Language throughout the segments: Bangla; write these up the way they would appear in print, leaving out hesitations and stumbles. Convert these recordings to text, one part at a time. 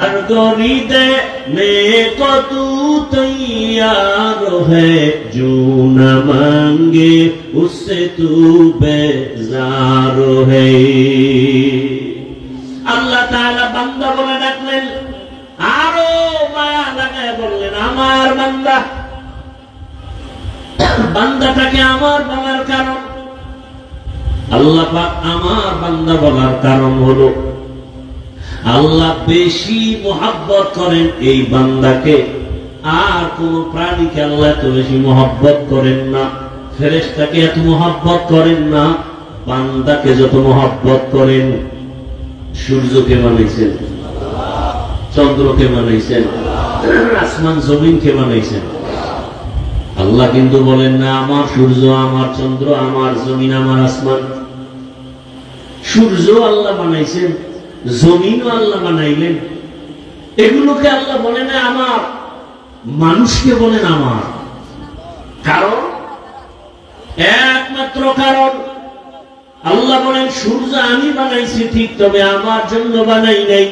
गोरी देने को तू तैयार है, जो न मांगे उससे तू बेजार है। আল্লাহ তাআলা বান্দা বলে ডাকলেন, আরো মায়া লাগায় বললেন, আমার বান্দা। বান্দাটাকে আমার বলার কারণ, আল্লাহ পাক আমার বান্দা বলার কারণ হলো আল্লাহ বেশি মোহাব্বত করেন এই বান্দাকে। আর কোন প্রাণীকে আল্লাহ এত বেশি মোহাব্বত করেন না, ফেরেশতাকে এত মোহাব্বত করেন না, বান্দাকে যত মোহাব্বত করেন। সূর্যকে বানাইছেন, চন্দ্রকে বানাইছেন, আসমান জমিনকে বানাইছেন। আল্লাহ কিন্তু বলেন না আমার সূর্য, আমার চন্দ্র, আমার জমিন, আমার আসমান। সূর্য আল্লাহ বানাইছেন, জমিনও আল্লাহ বানাইলেন, এগুলোকে আল্লাহ বলেন না আমার, মানুষকে বলেন আমার। কারণ একমাত্র কারণ, আল্লাহ বলেন সূর্য আমি বানাইছি ঠিক, তবে আমার জন্য বানাই নাই।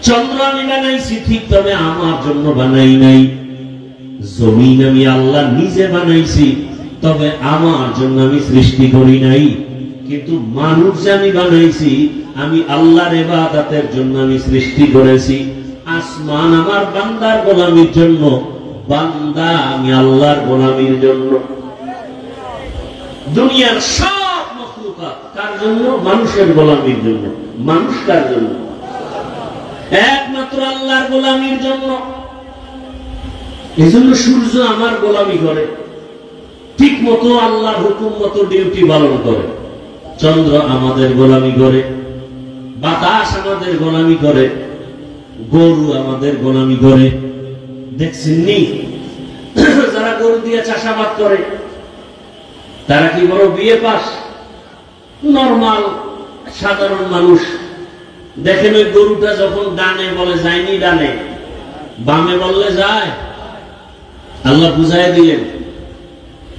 চন্দ্র আমি বানাইছি ঠিক, তবে আমার জন্য বানাই নাই। জমিন আমি আল্লাহ নিজে বানাইছি, তবে আমার জন্য আমি সৃষ্টি করি নাই। কিন্তু মানুষ আমি বানাইছি, আমি আল্লাহর ইবাদতের জন্য আমি সৃষ্টি করেছি। আসমান আমার বান্দার গোলামির জন্য, বান্দা আমি আল্লাহর গোলামির জন্য। দুনিয়ার সব মখলুকাত কার জন্য? মানুষের গোলামির জন্য। মানুষ কার জন্য? একমাত্র আল্লাহর গোলামির জন্য। এজন্য সূর্য আমার গোলামি করে, ঠিক মতো আল্লাহর হুকুম মতো ডিউটি পালন করে। চন্দ্র আমাদের গোলামি করে, বাতাস আমাদের গোলামি করে, গরু আমাদের গোলামি করে। দেখছেননি যারা গরু দিয়ে চাষাবাদ করে তারা কি বড় বিয়ে পাস? নরমাল সাধারণ মানুষ। দেখেন ওই গরুটা যখন ডানে বলে যায়নি ডানে, বামে বললে যায়। আল্লাহ বুঝাই দিলেন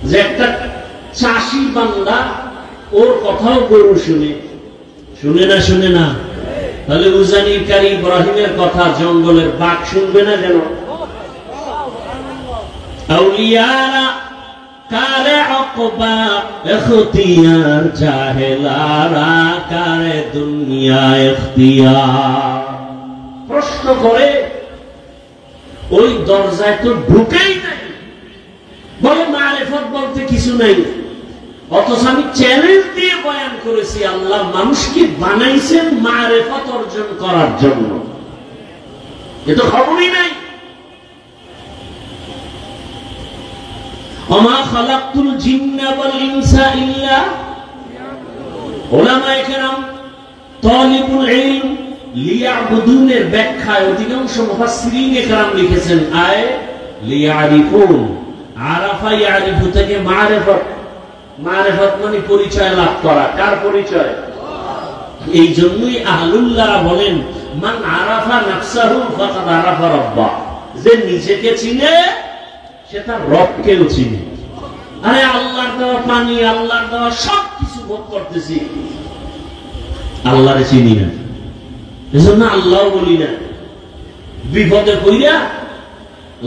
যে একটা চাষি বান্দা, ওর কথাও গরু শুনে। শুনে না? শুনে না? তাহলে উজানির কারি ইব্রাহিমের কথা জঙ্গলের বাঘ শুনবে না কেন? আউলিয়ারা কারে অকবা ইখতিয়ার, জাহেলারা কারে দুনিয়া ইখতিয়ার। প্রশ্ন করে ওই দরজায় তো ঢুকেই নাই, বলে মারিফত বলতে কিছু নাই। অথচ আমি চ্যালেঞ্জ দিয়ে বয়ান করেছি আল্লাহ মানুষকে বানাইছেন মারিফত অর্জন করার জন্য। এ তো খবরই নাই। ওমা খালাকতুল জিন্না ওয়াল ইনসা ইল্লা, উলামায়ে কেরাম তালিবুল ইলম লিয়াবুদুনের ব্যাখ্যায় অধিকাংশ মুফাসসিরিনে কেরাম লিখেছেন আয় লিয়ারিফুন। আরাফা ইয়ারিফু থেকে মারিফত, মারিফত মানে পরিচয় লাভ করা। কার পরিচয়? এই জন্যই আহলুল্লাহরা বলেন মান আরাফা নাফসাহু ফাকাদ আরাফা রাব্বা, যে নিজেকে চিনে সে তার রবকেও চিনে। আরে আল্লাহর দেওয়া পানি, আল্লাহর দেওয়া সবকিছু ভোগ করতেছি, আল্লাহরে চিনি না, এজন্য আল্লাহ বলি না। বিপদে পড়িয়া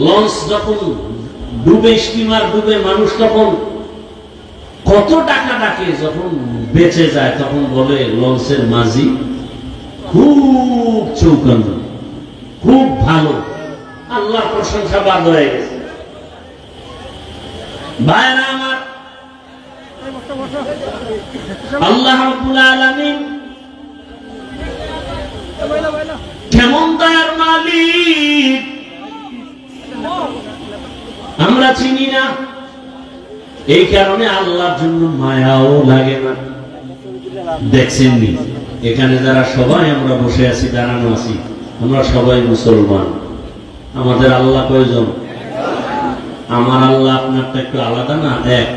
লঞ্চ যখন ডুবে, স্টিমার ডুবে, মানুষ তখন কত টাকা ডাকে, যখন বেঁচে যায় তখন বলে লঞ্চের মাঝি খুব চৌকান্ন, খুব ভালো, আল্লাহর প্রশংসা বাদ হয়ে গেছে। ভাইরা আমার, আল্লাহ রাব্বুল আলামিন কেমন দয়ার মালিক আমরা চিনি না। এই কারণে আল্লাহর জন্য মায়াও লাগে না। দেখছেননি এখানে যারা সবাই আমরা বসে আছি, দাঁড়ানো আছি, আমরা সবাই মুসলমান। আমাদের আল্লাহ কয়জন? আমার আল্লাহ আপনারটা একটু আলাদা না? এক।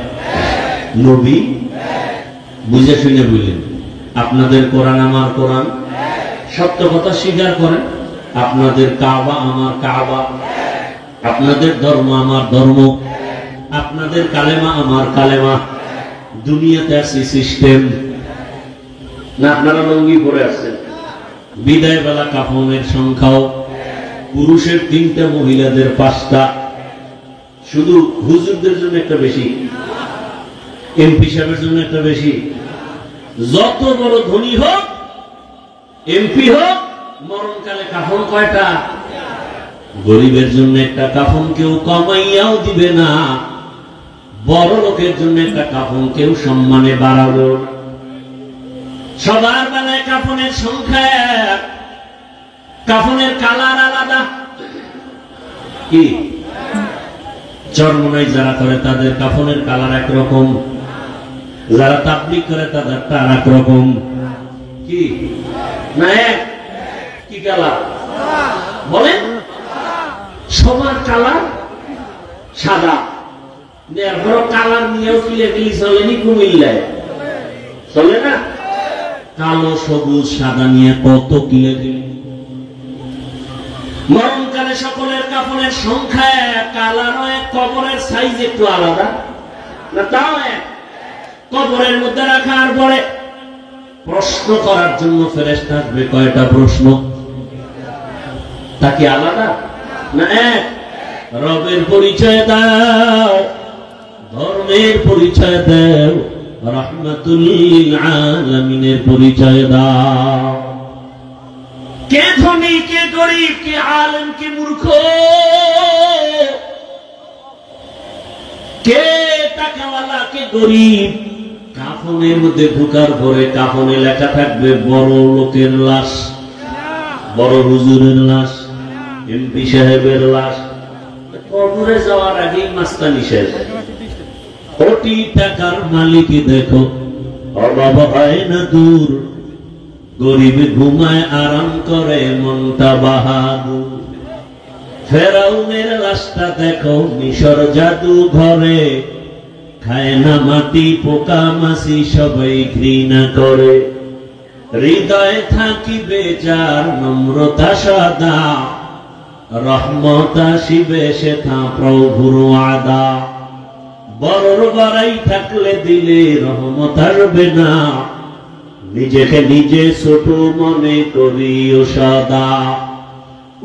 নবী বুঝে শুনে বললেন। আপনাদের কোরআন আমার কোরআন, সত্য কথা স্বীকার করেন। আপনাদের কাবা আমার কাবা, আপনাদের ধর্ম আমার ধর্ম, আপনাদের কালেমা আমার কালেমা। দুনিয়াতে আসছি সিস্টেম না, আপনারা লঙ্গি পরে আসছেন। বিদায় বেলা কাফনের সংখ্যাও পুরুষের 3টা, মহিলাদের 5টা। শুধু হুজুরদের জন্য একটা বেশি, এমপি সাহেবের জন্য একটা বেশি। যত বড় ধনী হোক, এমপি হোক, মরণকালে কাফন কয়টা? গরিবের জন্য একটা কাফন কেউ কমাইয়াও দিবে না, বড় লোকের জন্য একটা কাফন কেউ সম্মানে বাড়াবো। সবার বেলায় কাফনের সংখ্যা এক, কাফনের কালার আলাদা। কি চরমনাই যারা করে তাদের কাফনের কালার একরকম, যারা তাবলীগ করে তাদেরটা আর এক রকম। কি না এক? কি কালার বলেন? সবার কালার সাদা। এরপর কালার নিয়েও কিলে গেলি চলেনি কুমিল্লায়? চলে না? কালো, সবুজ, সাদা নিয়ে কত কিলে গেলি। মরণকালে সকলের কাফনের সংখ্যা এক, কালারও এক, কবরের সাইজ একটু আলাদা না, তাও এক। কবরের মধ্যে রাখার পরে প্রশ্ন করার জন্য ফেরেশতা আসবে। কয়টা প্রশ্ন? তা কি আলাদা না এক? রবের পরিচয় দাও, ধর্মের পরিচয় দাও, রাহমাতুল লিল আলামিনের পরিচয় দাও। কে ধনী, কে গরিব, কে আলেম, কে মূর্খ, কে টাকাওয়ালা, কে গরিব। কাফনের মধ্যে ঢোকার পরে কাফনে লেখা থাকবে বড় লোকের লাশ, বড় হুজুরের লাশ, এমপি সাহেবের লাশ। কবরে যাওয়ার আগেই মাস্তানি শেষ। কোটি টাকার মালিক দেখো, অভাব হয় না দূর, গরিব ঘুমায় আরাম করে মনটা বাহাদুর। ফেরাউনের লাশটা দেখো মিশর জাদু ঘরে, খায় না মাটি, পোকা মাছি সবাই ঘৃণা করে। হৃদয় থাকিবে যার নম্রতা সদা, রহমত আসিবে সেথা প্রভুর আদা। বড়র বাড়াই থাকলে দিলে রহমত আসবে না, নিজেকে নিজে ছোট মনে করিও সদা।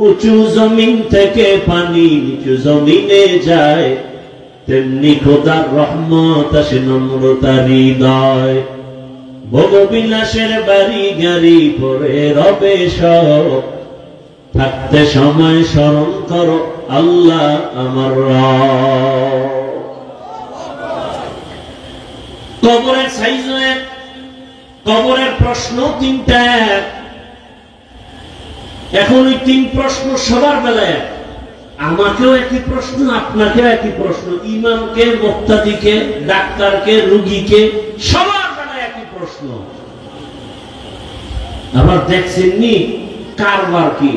উঁচু জমিন থেকে পানি নিচু জমিনে যায়, তেমনি খোদার রহমত আসে নম্রতার হৃদয়। ভোগবিলাসের বাড়ি গাড়ি পরে রবে সব, থাকতে সময় স্মরণ করো আল্লাহ আমার রব। কবরের সাইজ এক, কবরের প্রশ্ন 3টা এক। এখন ওই 3 প্রশ্ন সবার বেলায় এক। আমাকেও একই প্রশ্ন, আপনাকেও একই প্রশ্ন, ইমামকে, মুক্তাদিকে, ডাক্তারকে, রোগীকে, সবার বেলায় একই প্রশ্ন। আবার দেখছেননি কারবার কি?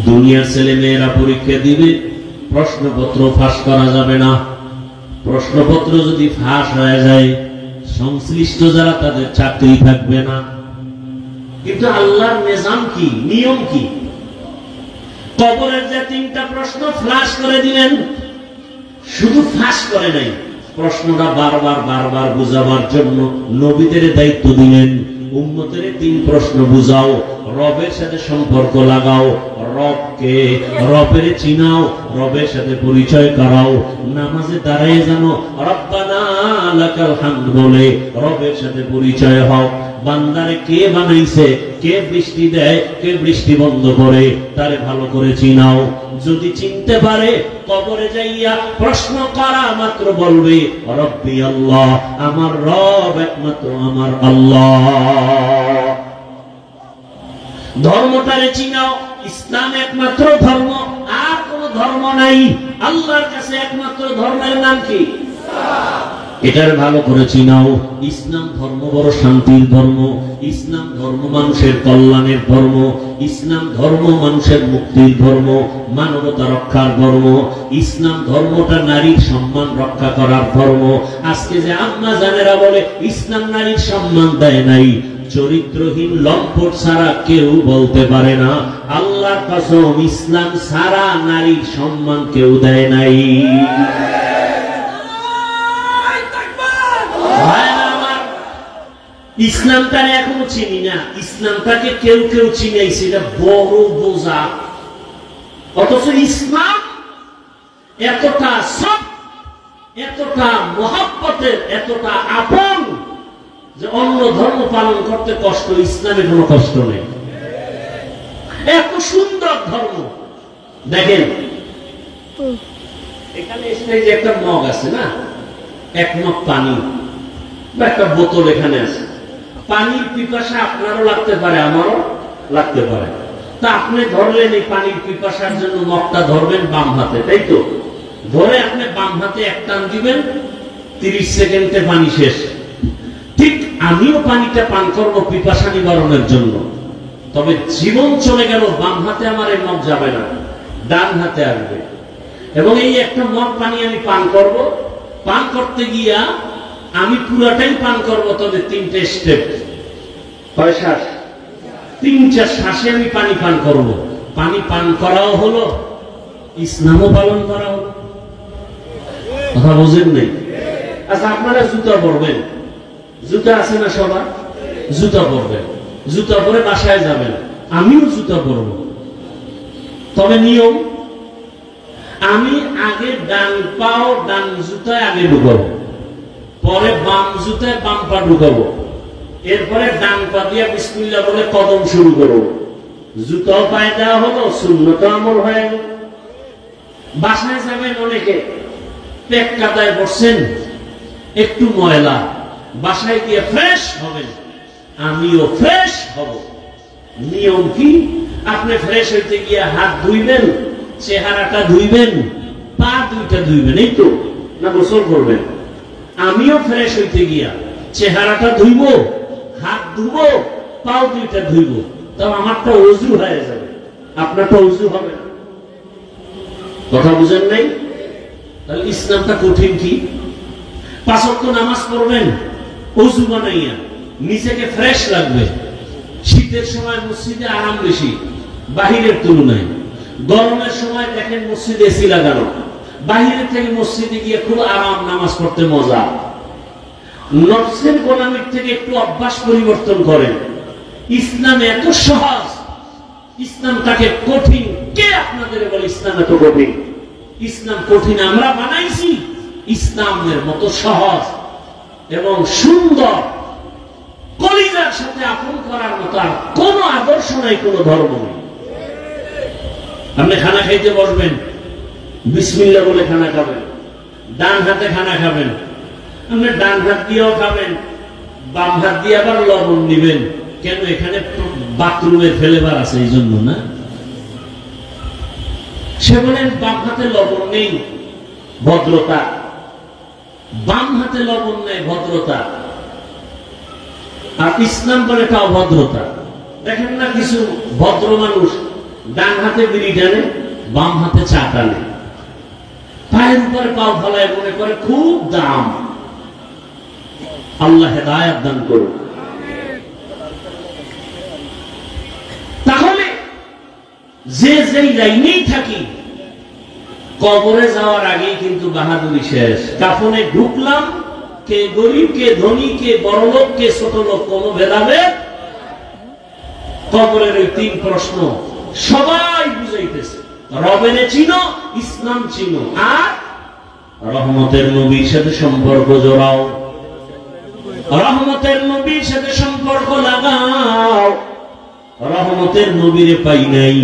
দুনিয়ার ছেলে মেয়েরা পরীক্ষা দিবে, প্রশ্নপত্র ফাঁস করা যাবে না। প্রশ্নপত্র যদি ফাঁস হয়ে যায়, সংশ্লিষ্ট যারা তাদের চাকরি থাকবে না। কিন্তু আল্লাহর নিজাম কি, নিয়ম কি? কবরের যে 3টা প্রশ্ন ফ্লাশ করে দিলেন, শুধু ফাঁস করে নাই, প্রশ্নটা বারবার বারবার বুঝাবার জন্য নবীদের দায়িত্ব দিলেন। উম্মতের 3 প্রশ্ন বুঝাও, রবের সাথে সম্পর্ক লাগাও, রবকে, রবের চিনাও, রবের সাথে পরিচয় করাও। নামাজে দাঁড়ায় জানো রব্বানা লাকাল হামদ বলে রবের সাথে পরিচয় হও। বান্দারে কে বানাইছে, কে বৃষ্টি দেয়, কে বৃষ্টি বন্ধ করে, তারে ভালো করে চিনাও। যদি চিনতে পারে, কবরে যাইয়া প্রশ্ন করা মাত্র বলবে রব্বি আল্লাহ, আমার রব একমাত্র আমার আল্লাহ। ধর্মটারে চিনাও, ইসলাম একমাত্র ধর্ম, আর কোন ধর্ম নাই। আল্লাহর কাছে একমাত্র ধর্মের নাম কি? এটার ভালো করে চিনাও। ইসলাম ধর্ম বড় শান্তির ধর্ম, ইসলাম ধর্ম মানুষের কল্যাণের ধর্ম, ইসলাম ধর্ম মানুষের মুক্তির ধর্ম, মানবতা রক্ষার ধর্ম। ইসলাম ধর্মটা নারীর সম্মান রক্ষা করার ধর্ম। আজকে যে আম্মা জানেরা বলে ইসলাম নারীর সম্মান দেয় নাই, চরিত্রহীন লম্পট ছাড়া কেউ বলতে পারে না। আল্লাহর কসম, ইসলাম ছাড়া নারীর সম্মান কেউ দেয় নাই। ইসলামটারে এখনো চিনি না, ইসলামটাকে কেউ কেউ চিনাইছে, এটা বড় বোঝা। অথচ ইসলাম এতটা সব, এতটা মহব্বতের, এতটা আপন যে অন্য ধর্ম পালন করতে কষ্ট, ইসলামে কোনো কষ্ট নেই। এত সুন্দর ধর্ম। দেখেন এখানে এসে যে একটা মগ আছে না, এক মগ পানি বা একটা বোতল এখানে আছে, পানির পিপাসা আপনারও লাগতে পারে, আমারও লাগতে পারে। তা আপনি ধরলেন এই পানির পিপাসার জন্য মগটা ধরবেন বাম হাতে, তাই তো? ধরে আপনি বাম হাতে এক টান দিবেন, 30 সেকেন্ডে পানি শেষ। ঠিক আমিও পানিটা পান করবো পিপাসা নিবারণের জন্য, তবে জীবন চলে গেল, বাম হাতে আমার এই মগ যাবে না, ডান হাতে আসবে। এবং এই একটা মগ পানি আমি পান করব, পান করতে গিয়া আমি পুরাটাই পান করব, তবে 3টে স্টেপ, 6 শ্বাস, 3-4 শ্বাসে আমি পানি পান করব। পানি পান করাও হলো, ইসলামও পালন করা হলো। কথা বোঝেন নেই? আচ্ছা, আপনারা জুতা পরবেন, জুতা আছে না সবার? জুতা পরবেন, জুতা পরে বাসায় যাবেন, আমিও জুতা পরব। তবে নিয়ম, আমি আগে ডান পাও ডান জুতায় আগে ঢুকাবো, পরে বাম জুতায় বাম পা ঢুকাবো, এরপরে ডান পা দিয়ে বিসমিল্লাহ বলে কদম শুরু করবো। জুতাও পায়ে দেওয়া হলো, সুন্নত আমল হয়ে গেল। বাসায় যাবেন অনেকে, পেট কাদায় বসছেন, একটু ময়লা, বাসায় গিয়ে ফ্রেশ হবেন, আমিও ফ্রেশ হব। নিয়ম কি? আপনি ফ্রেশ হইতে গিয়ে হাত ধুইবেন, চেহারাটা ধুইবেন, পা দুইটা ধুইবেন, এই তো না গোসল করবেন। আমিও ফ্রেশ হইতে গিয়া চেহারাটা ধুইব, হাত ধুব, পাও দুইটা ধুইব, তাও আমারটা ওযু হয়ে যাবে, আপনারটা ওযু হবে না। কথা বুঝেন নাই? তাহলে ইসলামটা কঠিন কি? 5 ওয়াক্ত নামাজ পড়বেন ওযু বানাইয়া, নিজেকে ফ্রেশ লাগবে। শীতের সময় মসজিদে আরাম বেশি বাহিরের তুলনায়, গরমের সময় দেখেন মসজিদে এসি লাগানো, বাহিরের থেকে মসজিদে গিয়ে খুব আরাম, নামাজ পড়তে মজা। নফসের গোলামির থেকে একটু অভ্যাস পরিবর্তন করেন। ইসলাম এত সহজ, ইসলামটাকে কঠিন কে আপনাদের বলে? ইসলাম এত কঠিন? ইসলাম কঠিন আমরা বানাইছি। ইসলামের মতো সহজ এবং সুন্দর, কলিজার সাথে আপন করার মতো আর কোন আদর্শ নাই, কোন ধর্ম নেই। আপনি খানা খাইতে বসবেন, বিসমিল্লাহ বলে খানা খাবেন, ডান হাতে খানা খাবেন, আপনি ডান হাত দিয়েও খাবেন, বাম হাত দিয়ে আবার লবণ নিবেন। কেন? এখানে বাথরুমের ফেলেবার আছে, এই জন্য না? সে বলেন বাম হাতে লবণ নেই, ভদ্রতা। বাম হাতে লবণ নেই, ভদ্রতা। আর ইসলাম বলে এটা অভদ্রতা। দেখেন না কিছু ভদ্র মানুষ ডান হাতে বিড়ি টানে, বাম হাতে চা টানে, পায়ের উপরে পাও ফলায়, মনে করে খুব দাম। আল্লাহ হেদায়েত দান করুন। তাহলে যে যেই লাইনেই থাকি, কবরে যাওয়ার আগেই কিন্তু বাহাদুরি শেষ। কাফনে ঢুকলাম, কে গরিব, কে ধনী, কে বড় লোক, কে ছোট লোক, কোন ভেদাভেদ। কবরের ওই 3 প্রশ্ন সবাই বুঝাইতেছে, রবেরে চিনো, ইসলাম চিনো, আর রহমতের নবীর সাথে সম্পর্ক জোড়াও, রহমতের নবীর সাথে সম্পর্ক লাগাও। রহমতের নবীরে পাই নাই,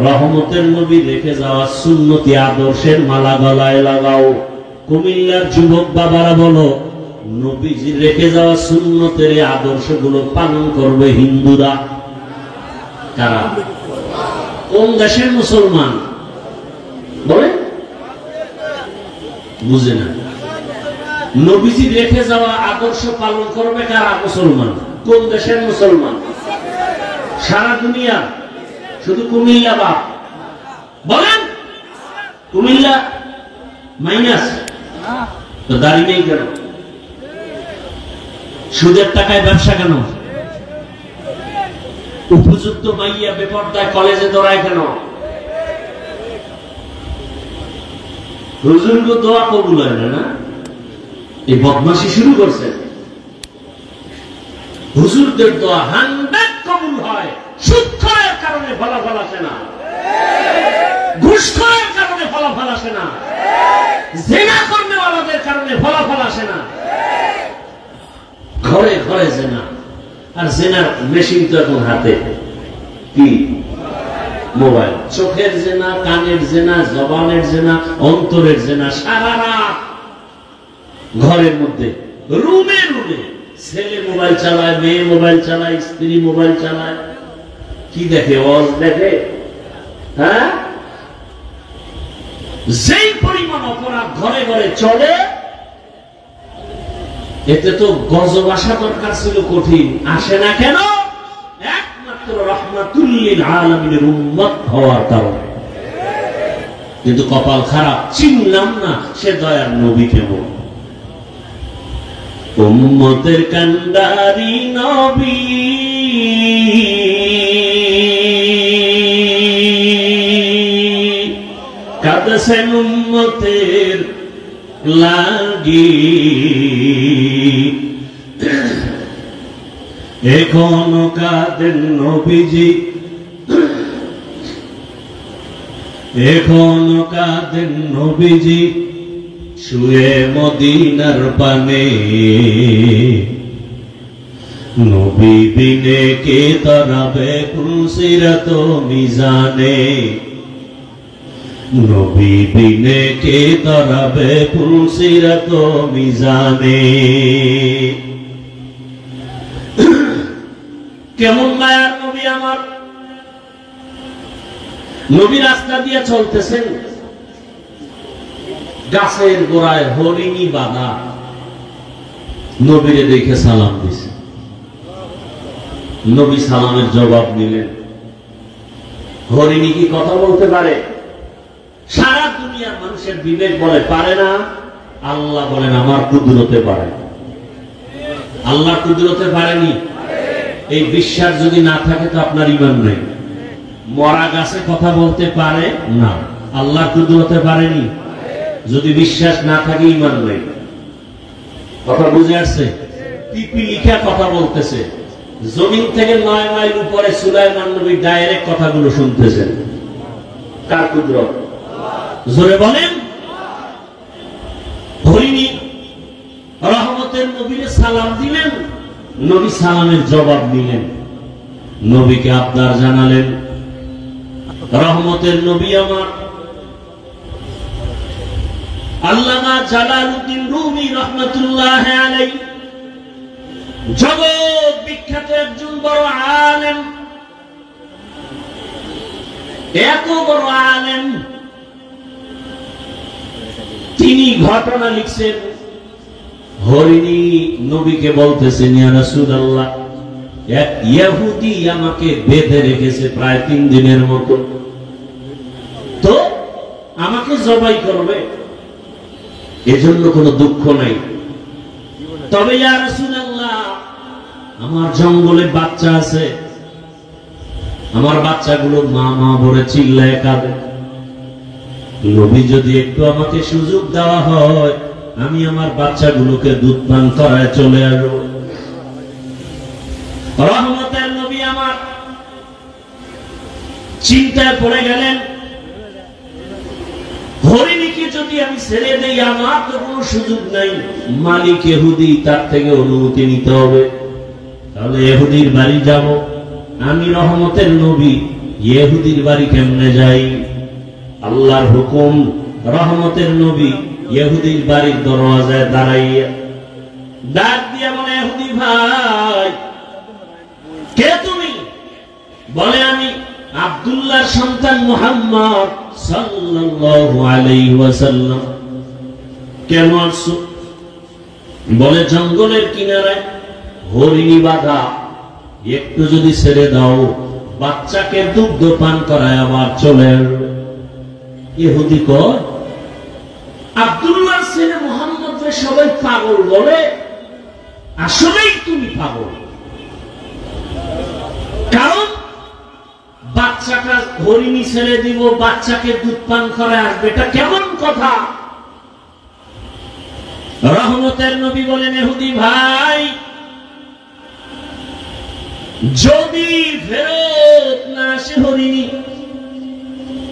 রহমতের নবী রেখে যাওয়া সুন্নতি আদর্শের মালা গলায় লাগাও। কুমিল্লার যুবক বাবারা বলো, নবীজি রেখে যাওয়া সুন্নতের আদর্শগুলো পালন করবে হিন্দুরা। কারা? কোন দেশের মুসলমান বলে? বুঝে না। নবীজি রেখে যাওয়া আদর্শ পালন করবে কারা? মুসলমান। কোন দেশের মুসলমান? সারা দুনিয়া, শুধু কুমিল্লা বাপ বলেন? কুমিল্লা মাইনাস তো দাঁড়িয়ে নেই কেন? সুদের টাকায় ব্যবসা কেন? উপযুক্ত মাইয়া বেপরদায় কলেজে দৌড়ায় কেন? হুজুরকে দোয়া কবুল হয় না, না? এই বদমাশি শুরু করছে। হুজুরদের দোয়া 100 কবুল হয়। সুদখোরের কারণে ফলাফল আসে না, ঘুষখোরের কারণে ফলাফল আসে না, জিনা করনেওয়ালাদের কারণে ফলাফল আসে না। ঘরে ঘরে জিনা, আর জিনার মেশিন তো এখন হাতে, কি মোবাইল। চোখের জিনা, কানের জিনা, জবানের জিনা, অন্তরের জিনা, সারা রাত ঘরের মধ্যে, রুমে রুমে। ছেলে মোবাইল চালায়, মেয়ে মোবাইল চালায়, স্ত্রী মোবাইল চালায়। কি দেখে? ওয়াজ দেখে। হ্যাঁ, যেই পরিমাণ অপরাধ ঘরে ঘরে চলে, এতে তো গজব আসা দরকার ছিল, কঠিন আসে না কেন? একমাত্র রাহমাতুল লিল আলামিনের উম্মত হওয়ার কারণে। কিন্তু কপাল খারাপ, চিনলাম না সে দয়ার নবী কেমন। উম্মতের কান্ডারি নবী, কাঁদছেন উম্মতের লাগি, এখনো কাঁদেন নবীজি, এখনো কাঁদেন নবীজি শুয়ে মদিনার পানে। নবী বিনে কে তরাবে পুলসিরাত মিজানে, নবী বিনে কে তরাবে পুলসিরাত মিজানে। কেমন মায়ার নবী আমার। নবী রাস্তা দিয়ে চলতেছেন, গাছের গোড়ায় হরিণী বাঁধা, নবীরে দেখে সালাম দিছে। নবী সালামের জবাব দিলেন। হরিণী কি কথা বলতে পারে? সারা দুনিয়ার মানুষের বিবেক বলে পারে না, আল্লাহ বলেন আমার কুদরতে পারে। আল্লাহ কুদরতে পারেনি। এই বিশ্বাস যদি না থাকে তো আপনার ঈমান নেই। মরা গাছে কথা বলতে পারে না, আল্লাহ কুদরতে পারেনি। যদি বিশ্বাস না থাকে ঈমান নেই। কথা বুঝে আসছে? পিপিলিকা কথা বলতেছে, জমিন থেকে 9 মাইল উপরে সুলাইমান নবী ডাইরেক্ট কথাগুলো শুনতেছেন। কার কুদরত? জোরে বলেন। হরিণী রহমতের নবীকে সালাম দিলেন, নবী সালামের জবাব দিলেন, নবীকে আবদার জানালেন। রহমতের নবী আমার আল্লামা জালালউদ্দিন রুমি রহমাতুল্লাহ আলাইহি, জগৎ বিখ্যাত একজন বড় আলেম, এত বড় আলেম, তিনি ঘটনা লিখছেন। হরিণী নবীকে বলতেছেন, ইয়া রাসূলুল্লাহ, এক ইহুদি আমাকে বেঁধে রেখেছে প্রায় 3 দিনের মতো, তো আমাকে জবাই করবে, এজন্য কোনো দুঃখ নাই। তবে ইয়া রাসূলুল্লাহ, আমার জঙ্গলে বাচ্চা আছে, আমার বাচ্চাগুলো মা মা বলে চিল্লায় কাঁদে। নবী যদি একটু আমাকে সুযোগ দেওয়া হয়, আমি আমার বাচ্চাগুলোকে দুধ পান করায় চলে আসবো। রহমতের নবী আমার চিন্তায় পড়ে গেলেন, হরিণীকে যদি আমি ছেড়ে দেই, আমার তো কোনো সুযোগ নাই। মালিক ইহুদি, তার থেকে অনুমতি নিতে হবে। তাহলে ইহুদির বাড়ি যাব। আমি রহমতের নবী, ইহুদির বাড়ি কেমনে যাই? আল্লাহর হুকুম, রহমতের নবী ইহুদির বাড়ির দরওয়াজায় দাঁড়াইয়া ডাক দিয়া বলে, ইহুদি ভাই, কে তুমি? বলে, আমি আব্দুল্লাহর সন্তান মুহাম্মদ সাল্লাল্লাহু আলাইহি ওয়াসাল্লাম। কেন আসছো? বলে, জঙ্গলের কিনারায় হরিণী বাঁধা, একটু যদি ছেড়ে দাও, বাচ্চাকে দুগ্ধ পান করায় আবার চলে আসবে। ইহুদি কয়, আব্দুল্লাহর ছেলে মুহাম্মদকে সবাই পাগল বলে, আসলেই তুমি পাগল। কারণ বাচ্চাটা হরিণী ছেড়ে দিব, বাচ্চাকে দুধ পান করে আসবে, এটা কেমন কথা? রহমতের নবী বলেন, ইহুদি ভাই, যদি ফেরত না আসে হরিণী,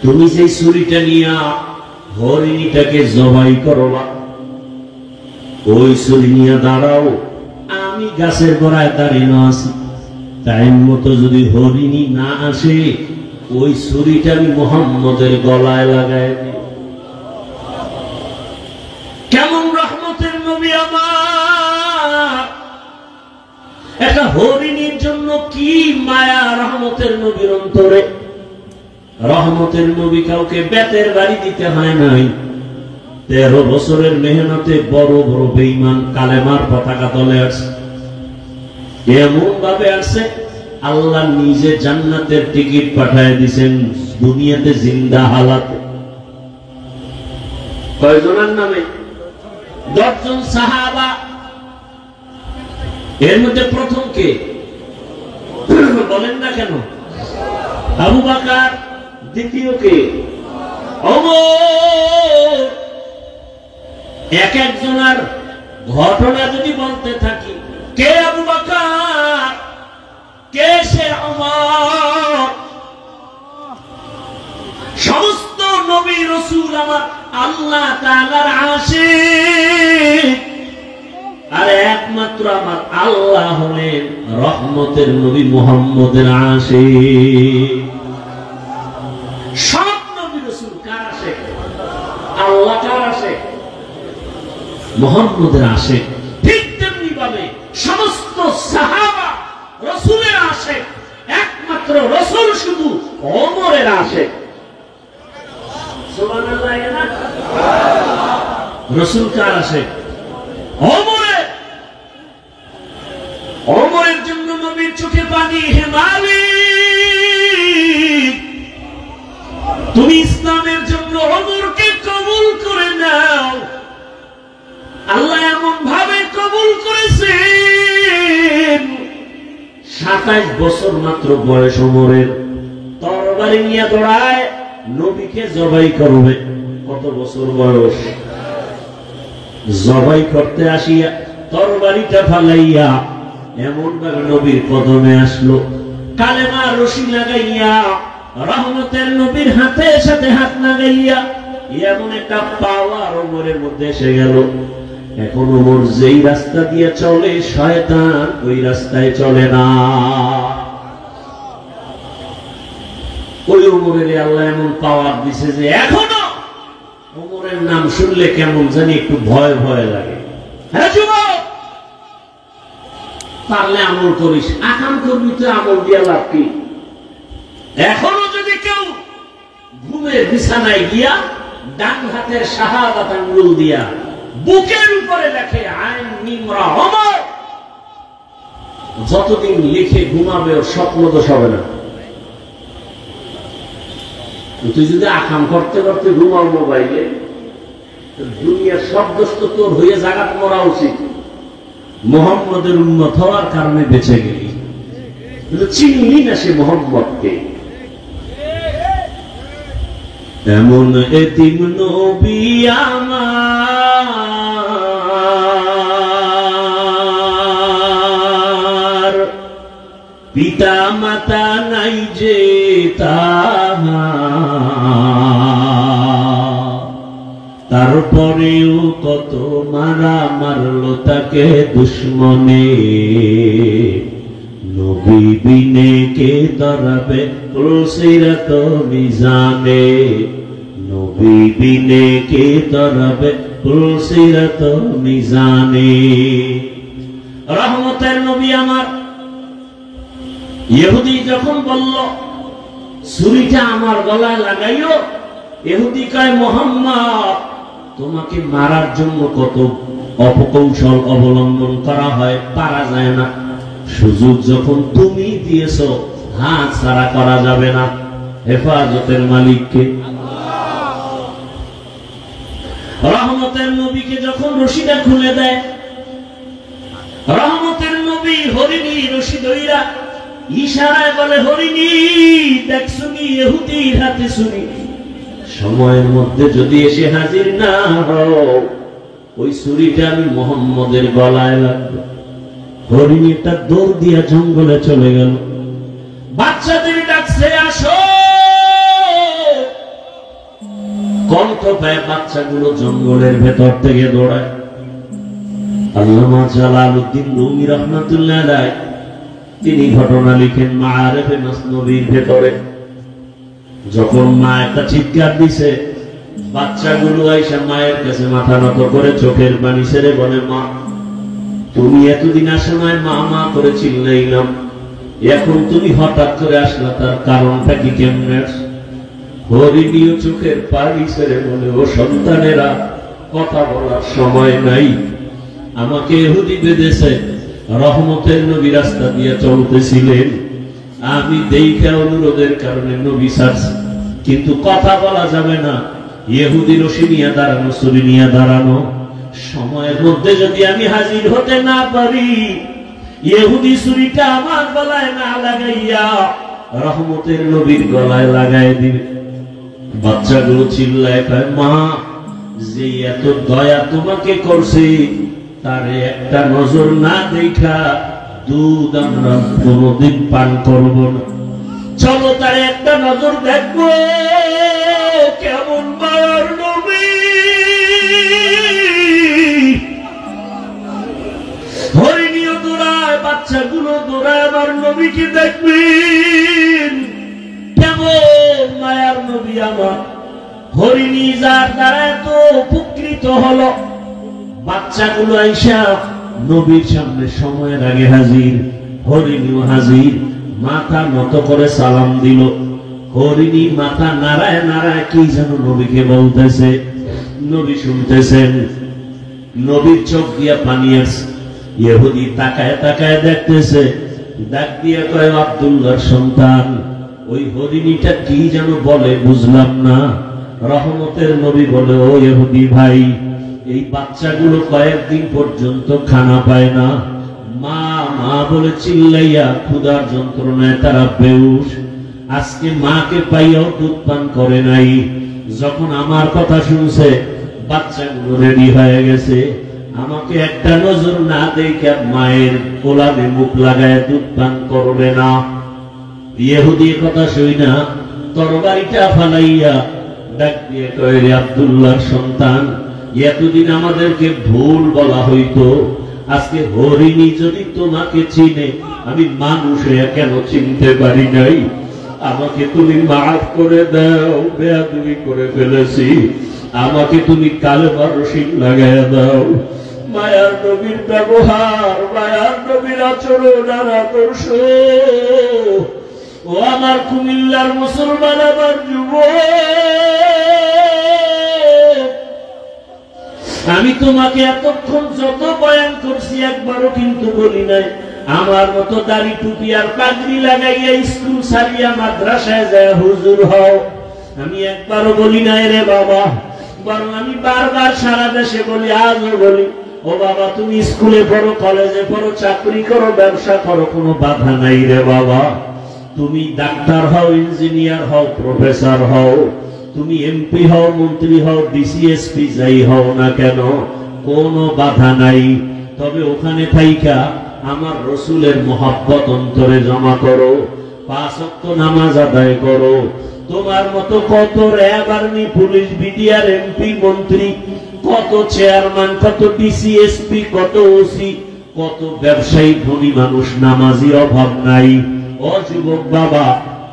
তুমি সেই ছুরিটা নিয়ে হরিণীটাকে জবাই করবা। ওই ছুরি নিয়ে দাঁড়াও, আমি গাছের গোড়ায় দাঁড়িয়ে আছি, টাইম মতো যদি হরিণী না আসে ওই ছুরিটা আমি মুহাম্মদের গলায় লাগাই দিই। কেমন রহমতের নবী আমার! একটা হরিণীর জন্য কি মায়া রহমতের নবীর অন্তরে। রহমতের নবী কাউকে বেতের বাড়ি দিতে হয় নাই। 13 বছরের মেহনতে বড় বড় বেঈমান কালেমার পতাকা তলে আসছে। এমন ভাবে আসছে আল্লাহ নিজে জান্নাতের টিকিট পাঠায় দিয়েছেন দুনিয়াতে জিন্দা হালাতে। কয়জনের নামে? 10 জন সাহাবা। এর মধ্যে প্রথম কে বলেন না কেন? আবু বকর। দ্বিতীয় কে? ওমর। এক একজনের ঘটনা যদি বলতে থাকি, কে আবু বকর, কে সে ওমর। সমস্ত নবী রাসূল আমার আল্লাহ তাআলার আশিক, আর একমাত্র আমার আল্লাহ হলেন রহমতের নবী মুহাম্মদের আশিক। সব নবী রাসূল কার আশিক? আল্লাহ কার আশিক? মুহাম্মদের আশিক। ঠিক তেমনি ভাবে সমস্ত সাহাবা রাসূলের আশিক, একমাত্র রাসূল শুধু ওমরের আশিক। সুবহানাল্লাহ। না রাসূল কার আশিক? ওমরের। ওমরের জন্য নবীর চোখে পানি। হে মালিক, তুমি ইসলামের জন্য ওমরকে কবুল করে নাও। আল্লাহ এমন ভাবে কবুল করেছেন, 27 বছর মাত্র বয়স ওমরের। তরবারি নিয়ে দৌড়ায় নবীকে জবাই করবে। কত বছর বয়স? জবাই করতে আসিয়া তরবারিটা ফালাইয়া এমন ভাবে নবীর কদমে আসলো, কালেমার রশি লাগাইয়া রহমতের নবীর হাতের সাথে হাত লাগাইয়া এমন একটা পাওয়ার ওমরের মধ্যে এসে গেল। এখন ওমর যেই রাস্তা দিয়ে চলে শয়তান ওই রাস্তায় চলে না। ওই ওমরের আল্লাহ এমন পাওয়ার দিছে যে এখনো ওমরের নাম শুনলে কেমন জানি একটু ভয় ভয় লাগে। হ্যাঁ যুবক, পারলে আমল করিস, আকাম করবি তো আমল দিয়া লাভ কি? এখনো যদি কেউ ঘুমের বিছানায় গিয়া ডান হাতের শাহাদাত আঙ্গুল দিয়া বুকের উপরে লেখে আইন মিমরা ওমর, যতদিন লিখে ঘুমাবে ওর স্বপ্ন দোষ হবে না। তুই যদি আকাম করতে করতে ঘুমাও মোবাইলে, দুনিয়ার সব দোষ তো তোর হয়ে জাগাত মরা উচিত। মুহাম্মদের উম্মত হওয়ার কারণে বেঁচে গেলি, চিনলি না সে মুহাম্মদকে। এমন এতিম নবী আমার, পিতা মাতা নাই যে তারপরেও কত মারা মারলো তাকে দুশ্মনে। নবী বিনে কে তরাবে পুলসিরাত মিজানে, নবী বিনে কে তরাবে পুলসিরাত মিজানে। রহমতের নবী আমার। ইহুদি যখন বলল ছুরিটা আমার গলায় লাগাইও, ইহুদি কয় মুহাম্মদ তোমাকে মারার জন্য কত অপকৌশল অবলম্বন করা হয়, পারা যায় না। সুযোগ যখন তুমি দিয়েছো হাত ছাড়া করা যাবে না। হেফাজতের মালিককে। রহমতের নবীকে যখন রশিটা খুলে দেয়, রহমতের নবী হরিণী রশি ধইরা ইশারায় বলে, হরিণী দেখছুনি ইহুদির হাতে ছুরি, সময়ের মধ্যে যদি এসে হাজির না হও ওই ছুরিটা আমি মুহাম্মদের গলায় লাগবে। হরিণীটা দৌড় দিয়া জঙ্গলে চলে গেল। বাচ্চাদের ডাকছে, আসো। কণ্ঠ পায় বাচ্চাগুলো জঙ্গলের ভেতর থেকে দৌড়ায়। আল্লামা জালালউদ্দিন রুমি রাহমাতুল্লাহ আলাইহি তিনি ঘটনা লিখেন মাআরিফে মাসনবীর ভেতরে। যখন মা একটা চিৎকার দিছে, বাচ্চাগুলো আইসা মায়ের কাছে মাথা নত করে চোখের পানি ছেড়ে বলে, মা তুমি এতদিন আসো নাই, মা মা করে চিল্লাইলাম, এখন তুমি হঠাৎ করে আসলা, তার কারণটা কি, কেমনে? হরিণীও চোখের পানি ছেড়ে বলে, ও সন্তানেরা, কথা বলার সময় নাই, আমাকে ইহুদি বেঁধেছে, রহমতের নবী রাস্তা দিয়ে চলতেছিলেন, আমি দেখে অনুরোধের কারণে নবী ছাড়ছি, কিন্তু কথা বলা যাবে না, ইহুদি রশি নিয়ে দাঁড়ানো, ছুরি নিয়ে দাঁড়ানো, সময়ের মধ্যে যদি আমি হাজির হতে না পারি, ইহুদি ছুরিটা আমার গলায় না লাগাইয়া রহমতের নবীর গলায় লাগাই দিবে। বাচ্চাগুলো চিল্লায়, মা যে এত দয়া তোমাকে করছে, তারে একটা নজর না দেখা দুধ আমরা কোনদিন পান করব না, চলো তারে একটা নজর দেখবো, কেমন মায়ার নবী। হরিণীও দৌড়ায়, বাচ্চাগুলো দৌড়ায়, আমার নবীকে দেখবেন, কেমন মায়ার নবী আমার। হরিণী যার দ্বারা এত উপকৃত হলো, বাচ্চাগুলো আইসা নবীর সামনে সময়ের আগে হাজির, হরিণীও হাজির, মাথা নত করে সালাম দিল। হরিণী মাথা নাড়ায় নাড়ায় কি যেন নবীকে বলতেছে, নবী শুনতেছেন, নবীর চোখ দিয়া পানি আসছে। ইহুদি তাকায় তাকায় দেখতেছে, ডাক দিয়ে কয়, আব্দুল্লাহর সন্তান। ওই হরিণীটা কি যেন বলে বুঝলাম না। রহমতের নবী বলে, ও ইহুদি ভাই, এই বাচ্চাগুলো কয়েকদিন পর্যন্ত খানা পায় না, মা মা বলে চিল্লাইয়া ক্ষুধার যন্ত্রণায় তারা বেহুশ, আজকে মাকে পাইয়াও দুধ পান করে নাই। যখন আমার কথা শুনছে, বাচ্চাগুলো রেডি হয়ে গেছে, আমাকে একটা নজর না দেখে মায়ের কোলাবে মুখ লাগায় দুধ পান করবে না। ইহুদি কথা শুই না তরবারিটা ফালাইয়া ডাক দিয়ে কয়, রে আব্দুল্লাহর সন্তান, এতদিন আমাদেরকে ভুল বলা হইতো, আজকে হরিণী যদি তোমাকে চিনে, আমি মানুষ হয়ে কেন চিনতে পারি নাই, আমাকে তুমি মাফ করে দাও, বেয়াদবি করে ফেলেছি, আমাকে তুমি কালেমার রশি লাগাইয়া দাও। মায়ার নবীর ব্যবহার, মায়ার নবীর আচরণ আর আদর্শ, ও আমার কুমিল্লার মুসলমান, আমার যুবক, আমি তোমাকে এতক্ষণ যত বয়ান করছি একবারও কিন্তু বলি নাই, আমার মতো দাড়ি টুপি আর পাগড়ি লাগাইয়া স্কুল ছাড়িয়া মাদ্রাসায় যায় হুজুর হও, আমি একবারও বলি নাই রে বাবা। বরং আমি বারবার সারা দেশে বলি, আজও বলি, ও বাবা তুমি স্কুলে পড়ো, কলেজে পড়ো, চাকরি করো, ব্যবসা করো, কোনো বাধা নাই রে বাবা। তুমি ডাক্তার হও, ইঞ্জিনিয়ার হও, প্রফেসর হও, তুমি এমপি হও, মন্ত্রী হও, ডিসিএসপি যাই হও না কেন, কোনো বাধা নাই। তবে ওখানে থাইকা আমার রসুলের মহব্বত অন্তরে জমা করো, 5 ওয়াক্ত নামাজ আদায় করো। তোমার মতো কত RAB, army, police, BDR, MP, মন্ত্রী, কত চেয়ারম্যান, কত ডিসিএসপি, কত ওসি, কত ব্যবসায়ী, ধনী মানুষ, নামাজি অভাব নাই। ও যুবক বাবা,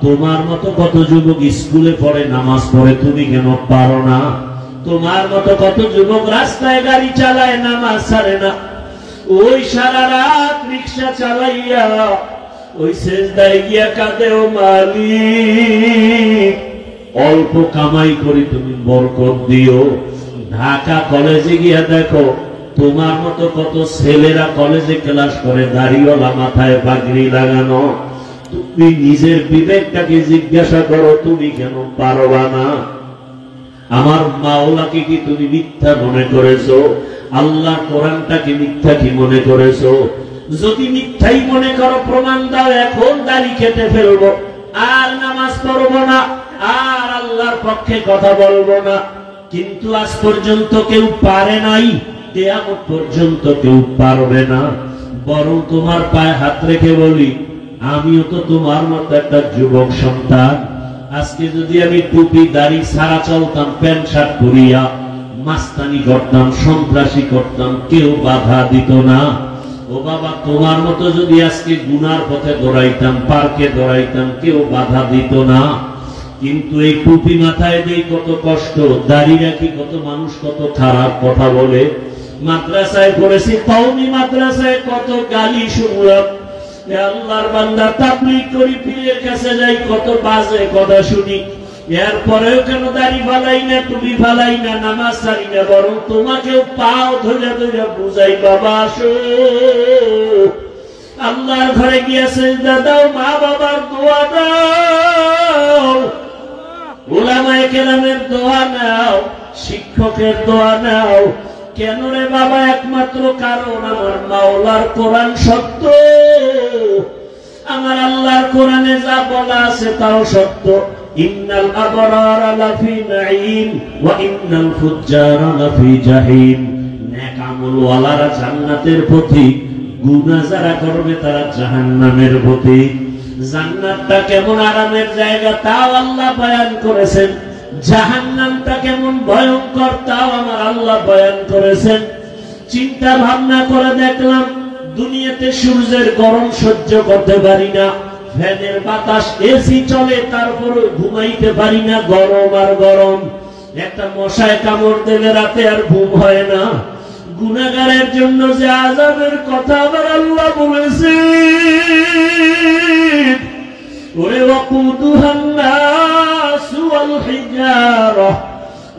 তোমার মতো কত যুবক স্কুলে পড়ে, নামাজ পড়ে, তুমি কেন পারো না? তোমার মতো কত যুবক রাস্তায় গাড়ি চালায়, নামাজ ছাড়ে না। ওই সারা রাত রিক্সা চালাইয়া ওই সেজদায় গিয়া কাঁদে, ও মালিক অল্প কামাই করি, তুমি বরকত দিও। ঢাকা কলেজে গিয়া দেখো, তোমার মতো কত ছেলেরা কলেজে ক্লাস করে, দাড়িওয়ালা, মাথায় পাগড়ি লাগানো। তুমি নিজের বিবেকটাকে জিজ্ঞাসা করো, তুমি কেন পারবা না? আমার মাওলাকে কি তুমি মিথ্যা মনে করেছো? আল্লাহ কোরআনটাকে মিথ্যা কি মনে করেছো? যদি মিথ্যাই মনে করো, প্রমাণ দাও, এখন দাড়ি কেটে ফেলবো, আর নামাজ পড়বো না, আর আল্লাহর পক্ষে কথা বলবো না। কিন্তু আজ পর্যন্ত কেউ পারে নাই, কিয়ামত পর্যন্ত কেউ পারবে না। বরং তোমার পায়ে হাত রেখে বলি, আমিও তো তোমার মতো একটা যুবক সন্তান। আজকে যদি আমি টুপি দাড়ি ছাড়া চলতাম, প্যান্ট শার্ট পরিয়া মাস্তানি করতাম, সন্ত্রাসী করতাম, কেউ বাধা দিত না। ও বাবা, তোমার মতো যদি আজকে গুনার পথে দৌড়াইতাম, পার্কে দৌড়াইতাম, কেউ বাধা দিত না। কিন্তু এই টুপি মাথায় দেই কত কষ্ট, দাড়ি রাখি কত মানুষ কত খারাপ কথা বলে। মাদ্রাসায় পড়েছি, কওমি মাদ্রাসায় কত গালি শুনলাম। আল্লাহর বান্দা, তাবলীগ করি, পীরের কাছে যাই, কত বাজে কথা শুনি। এরপরেও কেন দাড়ি ফালাই না, টুপি ফালাই না, নামাজ ছাড়ি না, বরং তোমাকেও পাও ধরে ধরে বুঝাই, বাবা আসো আল্লাহর ঘরে গিয়ে সিজদা দাও, মা বাবার দোয়া দাও, উলামায়ে কেরামের দোয়া নাও, শিক্ষকের দোয়া নাও। কেন রে বাবা? একমাত্র কারণ আমার মাওলার কোরআন সত্য, আমার আল্লাহর কোরআনে যা বলা আছে তাও সত্য। ইন্নাল আবরারা লাফি নাঈম ওয়া ইন্নাল ফুজ্জারা লাফি জাহিম। নেক আমলওয়ালারা জান্নাতের পথিক, গুনাহ যারা করবে তারা জাহান্নামের পথিক। জান্নাতটা কেমন আরামের জায়গা তাও আল্লাহ বয়ান করেছেন, জাহান্নামটা কেমন ভয়ঙ্কর তাও আমার আল্লাহ বয়ান করেছেন। চিন্তা ভাবনা করে দেখলাম, দুনিয়াতে সূর্যের গরম সহ্য করতে পারি না, ফ্যানের বাতাস এসি চলে তারপরে ঘুমাইতে পারি না, গরম আর গরম। একটা মশায় কামড় দিলে রাতে আর ঘুম হয় না। গুনাহগারের জন্য যে আযাবের কথা আমার আল্লাহ বলেছেন, ওরে ওয়াকুদুহান নাসু ওয়াল হিজারা,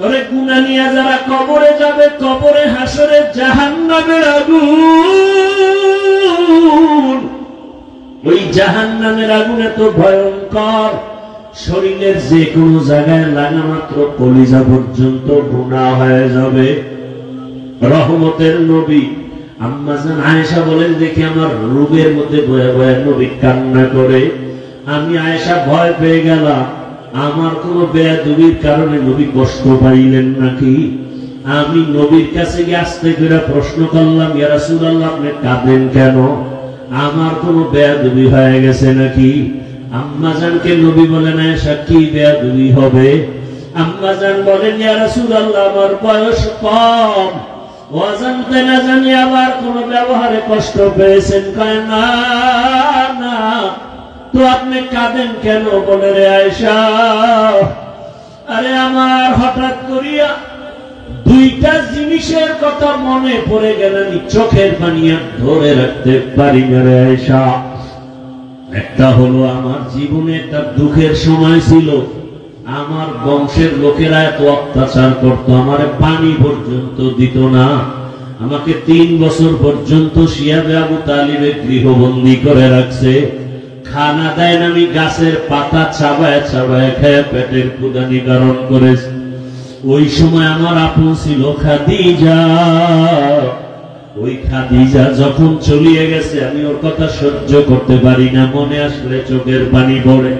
ওরে গুনাহ নিয়ে যারা কবরে যাবে, কবরে হাসরে জাহান্নামের আগুন। ওই জাহান্নামের আগুন এত ভয়ঙ্কর, শরীরের যে কোনো জায়গায় লাগা মাত্র কলিজা পর্যন্ত গুনাহ হয়ে যাবে। রহমতের নবী আম্মা জান আয়েশা বলেন, দেখি আমার রূপের মধ্যে বয়ে বয়ে নবী কান্না করে। আমি আয়েশা ভয় পেয়ে গেলাম, আমার কোন বেয়াদবির কারণে নবী কষ্ট পাইলেন নাকি। আমি নবীর কাছে গিয়ে আস্তে করে প্রশ্ন করলাম, ইয়া রাসূলুল্লাহ আপনি কাঁদেন কেন? আমার কোন বেয়াদবি হয়ে গেছে নাকি? আম্মা জানকে নবী বলেন, আয়েশা কি বেয়াদবি হবে? আম্মা জান বলেন, ইয়া রাসূলুল্লাহ আমার বয়স কম, অজান্তে না জানি আবার কোন ব্যবহারে কষ্ট পেয়েছেন। কয় না না, তো আপনি কাঁদেন কেন? বলে, রে আয়েশা, আরে আমার হঠাৎ করিয়া দুইটা জিনিসের কথা মনে পড়ে গেল, আমি চোখের পানি আর ধরে রাখতে পারি না রে আয়েশা। একটা হলো, আমার জীবনে একটা দুঃখের সময় ছিল, আমার বংশের লোকেরা এত অত্যাচার করতো, আমার পানি পর্যন্ত দিত না। আমাকে 3 বছর পর্যন্ত শিয়াবে আবু তালিবে গৃহবন্দী করে রাখছে। খানা দেয় না, আমি গাছের পাতা চাবায় চাবায় খেয়ে পেটের ক্ষুধা নিবারণ করেছি। ওই সময় আমার আপন ছিল খাদিজা। ওই খাদিজা যখন চলিয়ে গেছে, আমি ওর কথা সহ্য করতে পারি না, মনে আসলে চোখের পানি পড়ে।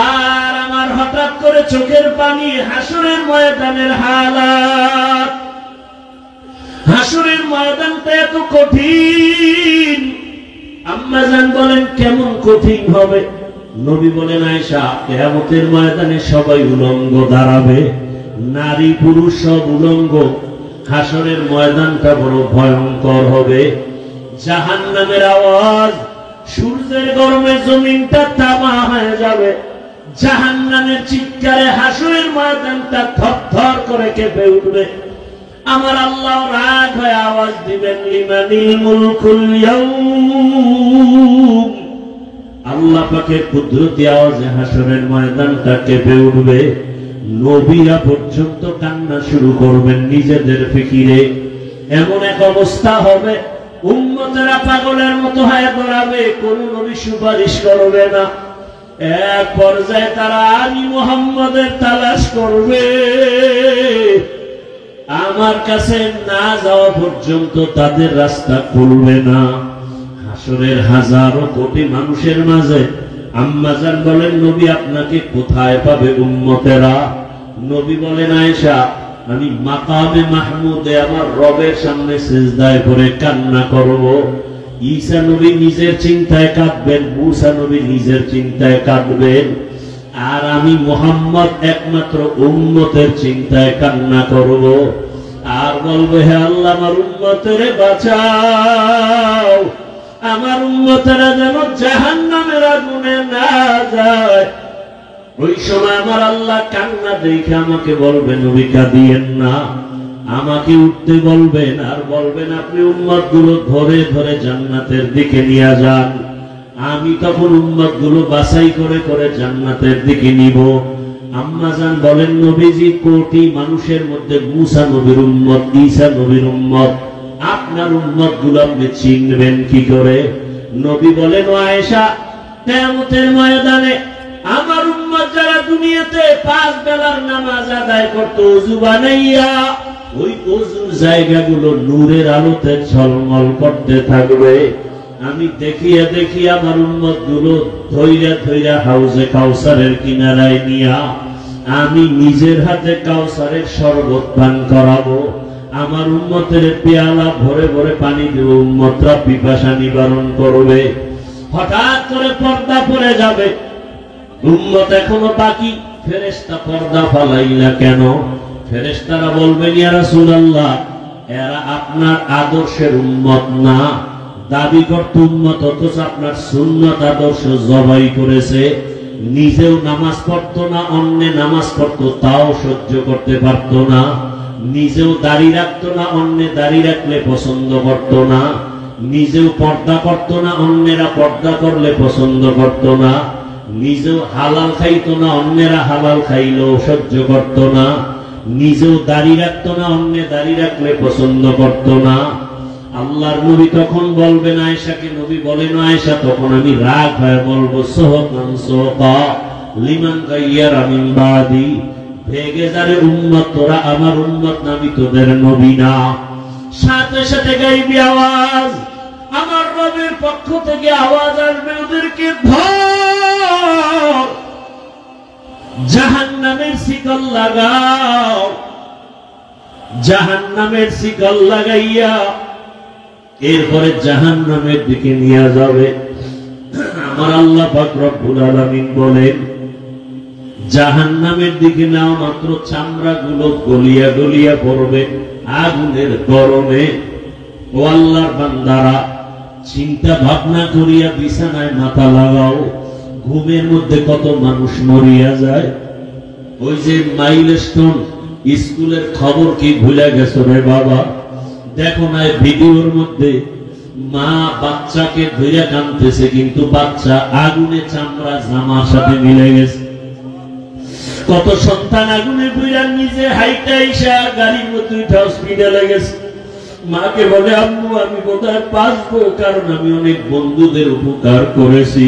আর আমার হঠাৎ করে চোখের পানি, হাসরের ময়দানের হালাত। হাসরের ময়দানটা এত কঠিন। আম্মা জান বলেন, কেমন কঠিন হবে? নবী বলেন, আয়েশা কিয়ামতের ময়দানে সবাই উলঙ্গ দাঁড়াবে, নারী পুরুষ সব উলঙ্গ। হাসরের ময়দানটা বড় ভয়ঙ্কর হবে। জাহান্নামের আওয়াজ, সূর্যের গরমে জমিনটা তামা হয়ে যাবে। জাহান্নামের চিৎকারে হাসরের ময়দানটা থরথর করে কেঁপে উঠবে। আমার আল্লাহ রাগ হয়ে আওয়াজ দিবেন, লিমানিল মুলকুল ইয়াউম। আল্লাহ পাকের কুদরতি আওয়াজে হাসরের ময়দানটা কেঁপে উঠবে। নবীরা পর্যন্ত কান্না শুরু করবেন নিজেদের ফিকিরে। এমন এক অবস্থা হবে, উম্মতেরা পাগলের মতো হয়ে দাঁড়াবে, কোন নবী সুপারিশ করবে না। এক পর্যায়ে তারা আমি মুহাম্মদের তালাশ করবে। আমার কাছে না যাওয়া পর্যন্ত তাদের রাস্তা খুলবে না। হাসরের হাজারো কোটি মানুষের মাঝে আম্মা জান বলেন, নবী আপনাকে কোথায় পাবে উম্মতেরা? নবী বলেন, আয়েশা আমি মাকামে মাহমুদে আমার রবের সামনে সিজদায় করে কান্না করব। ঈসা নবী নিজের চিন্তায় কাঁদবেন, মূসা নবী নিজের চিন্তায় কাঁদবেন, আর আমি মুহাম্মদ একমাত্র উম্মতের চিন্তায় কান্না করব আর বলবো, হে আল্লাহ আমার উম্মতের বাঁচাও, আমার উম্মতেরা যেন জাহান্নামের আগুনে না যায়। ওই সময় আমার আল্লাহ কান্না দেখে আমাকে বলবেন, নবী কাঁদিয়েন না, আমাকে উঠতে বলবেন আর বলবেন আপনি উম্মত গুলো ধরে ধরে জান্নাতের দিকে নিয়ে যান। আমি তখন উম্মত গুলো বাছাই করে করে জান্নাতের দিকে নিব। আম্মা জান বলেন, নবীজি কোটি মানুষের মধ্যে মূসা নবীর উম্মত, ঈসা নবীর উম্মত, আপনার উম্মত গুলো আপনি চিনবেন কি করে? নবী বলেন, ও আয়েশা, কিয়ামতের ময়দানে আমার উম্মত যারা দুনিয়াতে 5 বেলার নামাজ আদায় করত ওযু বানাইয়া, ওই ওযুর জায়গাগুলো নূরের আলোতে ঝলমল করতে থাকবে। আমি দেখিয়া দেখিয়া আমার উম্মত গুলো ধৈর্য ধৈর্য হাউজে কাউসারের কিনারায় নিয়া আমি নিজের হাতে কাউসারের শরবত পান করাবো। আমার উম্মতের পেয়ালা ভরে ভরে পানি দেব, উম্মতরা পিপাসা নিবারণ করবে। হঠাৎ করে পর্দা পড়ে যাবে, উম্মত এখনো বাকি, ফেরেশতা পর্দা ফালাইলা কেন? ফেরেশতারা বলবেন, ইয়া রাসূলুল্লাহ, এরা আপনার আদর্শের উম্মত না, দাবি করত উম্মত, অথচ আপনার সুন্নত আদর্শ জবাই করেছে। নিজেও নামাজ পড়তো না, অন্যে নামাজ পড়তো তাও সহ্য করতে পারতো না। নিজেও দাড়ি রাখতো না, অন্যে দাড়ি রাখলে পছন্দ করতো না। নিজেও পর্দা করতো না, অন্যেরা পর্দা করলে পছন্দ করতো না। নিজেও হালাল খাইতো না, অন্যেরা হালাল খাইলেও সহ্য করতো না। নিজেও দাড়ি রাখতো না, অন্যে দাড়ি রাখলে পছন্দ করতো না। আল্লাহর নবী তখন বলবেন আয়েশাকে, নবী বলেন, আয়েশা, তখন আমি রাগ হয়ে বলবো, সোহকান সোহকা লিমান গায়্যারা মিন বাদি, ভেগে যারে উম্মত, তোরা আমার উম্মত না, আমি তোদের নবী না। সাথে সাথে গাইবি আওয়াজ, আমার রবের পক্ষ থেকে আওয়াজ আসবে, ওদেরকে ধর, জাহান্নামের শিকল লাগাও। জাহান্নামের শিকল লাগাইয়া এরপরে জাহান্নামের দিকে নিয়ে যাবে। আমার আল্লাহ পাক রব্বুল আলামিন বলেন, জাহান্নামের দিকে নাও মাত্র চামড়া গুলো গলিয়া গলিয়া পড়বে আগুনের গরমে। ও আল্লাহর বান্দারা, চিন্তা ভাবনা করিয়া বিছানায় মাথা লাগাও। ঘুমের মধ্যে কত মানুষ মরিয়া যায়। ওই যে মাইলস্টোন স্কুলের খবর কি ভুলে গেছো রে বাবা? দেখো না ভিডিওর মধ্যে মা বাচ্চাকে ধরে কাঁদতেছে, কিন্তু বাচ্চা আগুনে চামড়া জামার সাথে মিলে গেছে। কত সন্তান আগুনে পুড়ে নিজে হাইটা এসে গাড়ির মধ্যে উঠে হসপিটালে গেছে। মাকে বলে, আম্মু আমি বোধহয় বাঁচবো, কারণ আমি অনেক বন্ধুদের উপকার করেছি,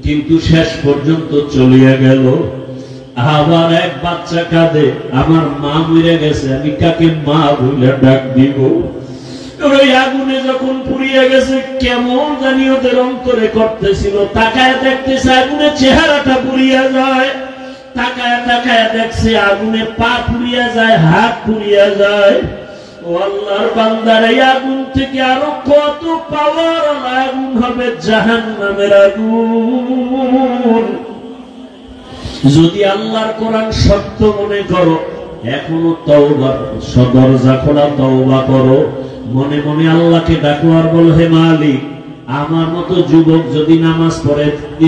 কিন্তু শেষ পর্যন্ত চলিয়া গেল। আবার এক বাচ্চা কাঁদে, আমার মা মরে গেছে, আমি কাকে মা বলে ডাক দিব? ওই আগুনে যখন পুড়িয়ে গেছে, কেমন জানি ওদের অন্তরে করতেছিল। তাকায় দেখতেছে আগুনে চেহারাটা পুড়িয়া যায়, তাকায় তাকায় দেখছে আগুনে পা পুড়িয়া যায়, হাত পুড়িয়া যায়। ও আল্লাহর বান্দার, এই আগুন থেকে আরো কত পাওয়ার আগুন হবে, জাহান্নামের আগুন। যদি আল্লাহর কোরআন সত্য মনে করো, এখনো তওবার দরজা খোলা, তওবা করো। মনে মনে আল্লাহকে ডাকো আর বলো, হে মালিক, আমার মতো যুবক যদি নামাজ পড়ে,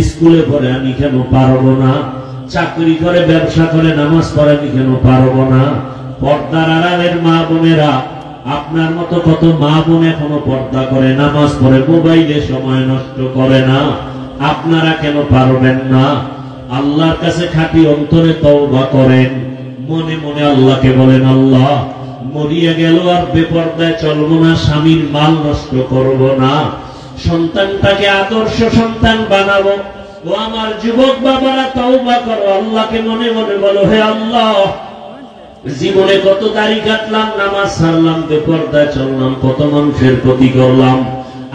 স্কুলে পড়ে, আমি কেন পারবো না? চাকরি করে, ব্যবসা করে, নামাজ পড়ে, আমি কেন পারবো না? পর্দার আড়ালের মা বোনেরা, আপনার মতো কত মা বোন এখনো পর্দা করে, নামাজ পড়ে, মোবাইলে সময় নষ্ট করে না, আপনারা কেন পারবেন না? আল্লাহর কাছে খাঁটি অন্তরে তওবা করেন। মনে মনে আল্লাহকে বলেন, আল্লাহ, মরিয়া গেল আর বেপর্দায় চলবো না, স্বামীর মাল নষ্ট করব না, সন্তানটাকে আদর্শ সন্তান বানাবো। ও আমার যুবক বাবারা, তওবা করো, আল্লাহকে মনে মনে বলো, হে আল্লাহ, জীবনে কত দাড়ি কাটলাম, নামাজ ছাড়লাম, বেপর্দায় চললাম, কত মানুষের ক্ষতি করলাম,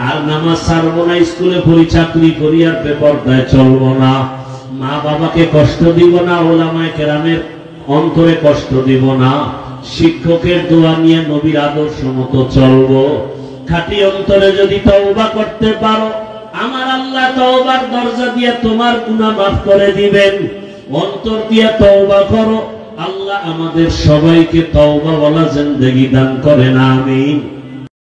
আর নামাজ ছাড়বো না, স্কুলে পড়ি, চাকরি করি, আর বেপর্দায় চলবো না। মা বাবাকে কষ্ট দিব না, ওলামায়ে কেরামের অন্তরে কষ্ট দিব না, শিক্ষকের দোয়া নিয়ে নবীর আদর্শ মতো চলবো। খাঁটি অন্তরে যদি তওবা করতে পারো, আমার আল্লাহ তওবার দরজা দিয়ে তোমার গুনাহ মাফ করে দিবেন। অন্তর দিয়ে তওবা করো, আল্লাহ আমাদের সবাইকে তওবা বলা জিন্দেগি দান করেন, আমিন।